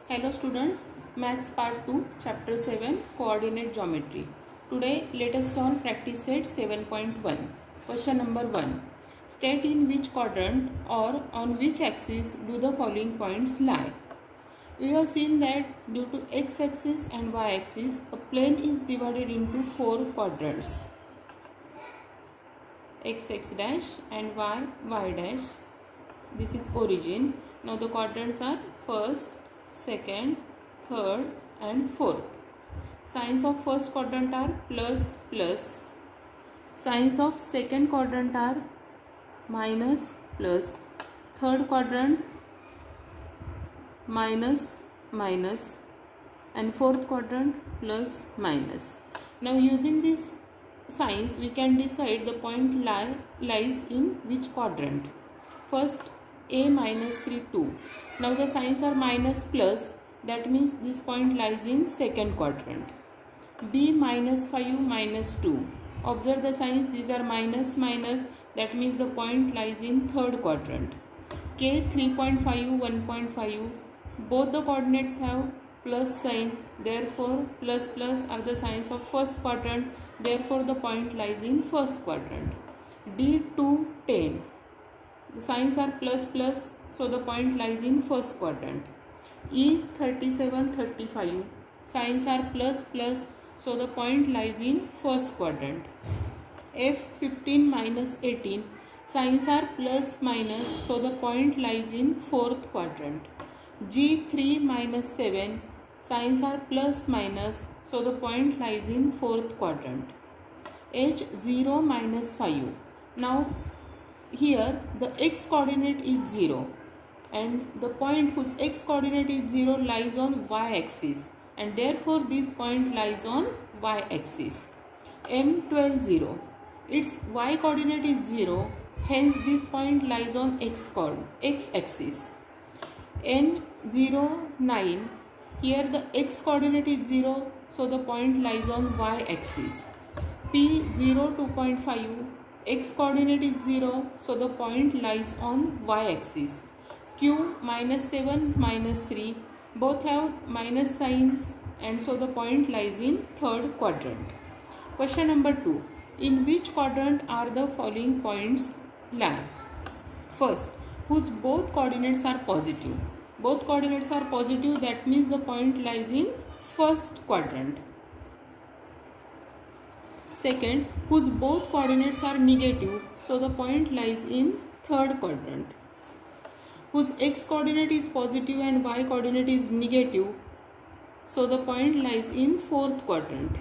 Hello students, Maths Part 2, Chapter 7, Coordinate Geometry. Today let us solve practice set 7.1. Question number 1. State in which quadrant or on which axis do the following points lie. We have seen that due to x-axis and y-axis, a plane is divided into 4 quadrants. X dash and y dash. This is origin. Now the quadrants are first, second, third and fourth. Signs of first quadrant are plus plus. Signs of second quadrant are minus plus. Third quadrant minus minus and fourth quadrant plus minus. Now using these signs we can decide the point lies in which quadrant. First, a minus 3 2. Now the signs are minus plus, that means this point lies in second quadrant. B minus 5 minus 2. Observe the signs, these are minus minus, that means the point lies in third quadrant. K 3.5 1.5. Both the coordinates have plus sign, therefore plus plus are the signs of first quadrant, therefore the point lies in first quadrant. D 2 10. The signs are plus plus, so the point lies in first quadrant. E 37 35. Signs are plus plus, so the point lies in first quadrant. F 15 minus 18. Signs are plus minus, so the point lies in fourth quadrant. G 3 minus 7. Signs are plus minus, so the point lies in fourth quadrant. H 0 minus 5. Now here the x coordinate is 0 and the point whose x coordinate is 0 lies on y axis, and therefore this point lies on y axis. M 12 0. Its y coordinate is 0, hence this point lies on x axis. N 0 9. Here the x coordinate is 0, so the point lies on y axis. P 0 2.5. X coordinate is 0, so the point lies on y axis. Q minus 7 minus 3. Both have minus signs, and so the point lies in third quadrant. Question number 2. In which quadrant are the following points lie? First, whose both coordinates are positive. Both coordinates are positive, that means the point lies in first quadrant. Second, whose both coordinates are negative, so the point lies in third quadrant. Whose x coordinate is positive and y coordinate is negative, so the point lies in fourth quadrant.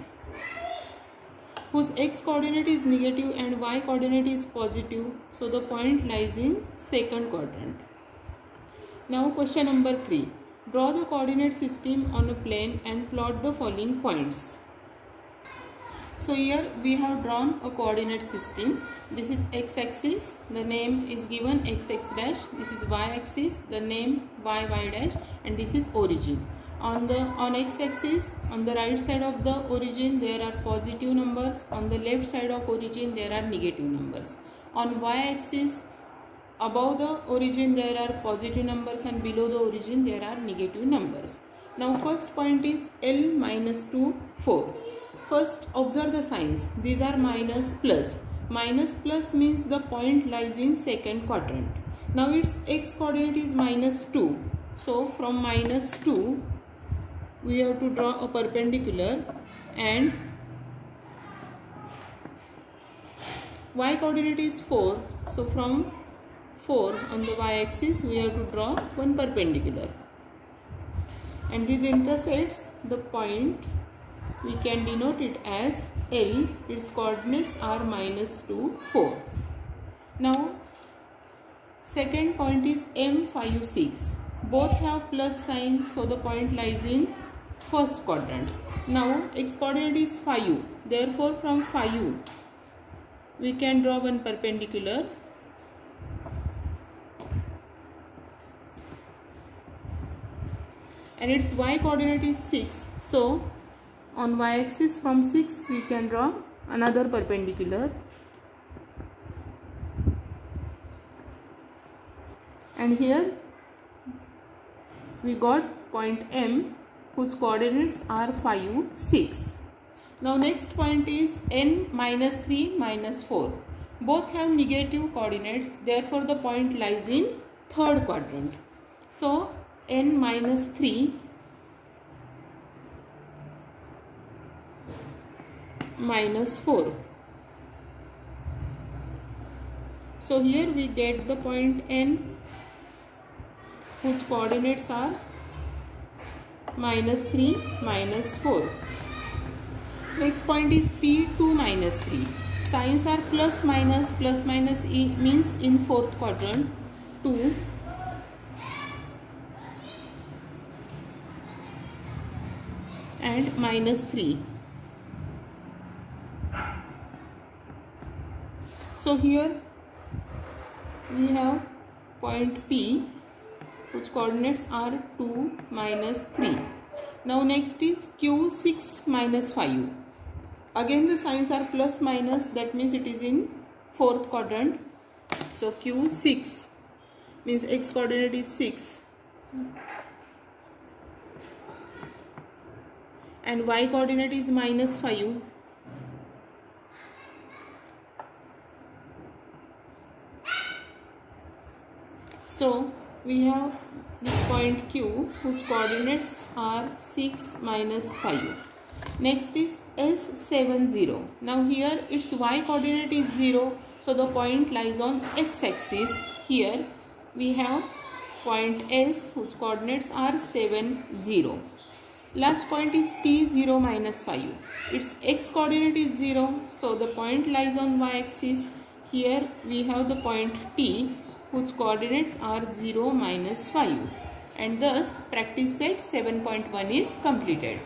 Whose x coordinate is negative and y coordinate is positive, so the point lies in second quadrant. Now question number 3. Draw the coordinate system on a plane and plot the following points. So here we have drawn a coordinate system. This is x-axis, the name is given x dash. This is y-axis, the name y dash, and this is origin. On x-axis, on the right side of the origin there are positive numbers. On the left side of origin there are negative numbers. On y-axis, above the origin there are positive numbers and below the origin there are negative numbers. Now first point is L minus 2 4. First observe the signs, these are minus plus. Minus plus means the point lies in second quadrant. Now its x coordinate is minus 2. So from minus 2 we have to draw a perpendicular, and y coordinate is 4. So from 4 on the y axis we have to draw one perpendicular, and this intersects the point. We can denote it as L. Its coordinates are minus 2 4. Now second point is M 5 6. Both have plus sign, so the point lies in first quadrant. Now x coordinate is 5, therefore from 5 we can draw one perpendicular, and its y coordinate is 6. So on y axis from 6 we can draw another perpendicular, and here we got point M whose coordinates are 5, 6. Now next point is n minus 3 minus 4. Both have negative coordinates, therefore the point lies in third quadrant. So n minus 3 minus 4. So here we get the point n whose coordinates are minus 3 minus 4. Next point is P2 minus 3. Signs are plus minus E means in fourth quadrant 2 and minus 3. So here we have point P whose coordinates are 2 minus 3. Now next is Q6 minus 5. Again the signs are plus minus, that means it is in fourth quadrant. So Q6 means x coordinate is 6 and y coordinate is minus 5. So we have this point Q whose coordinates are 6 minus 5. Next is S70. Now here its y coordinate is 0, so the point lies on x axis. Here we have point S whose coordinates are 7, 0. Last point is T0 minus 5. Its x coordinate is 0, so the point lies on y axis. Here we have the point T whose coordinates are 0 minus 5. And thus practice set 7.1 is completed.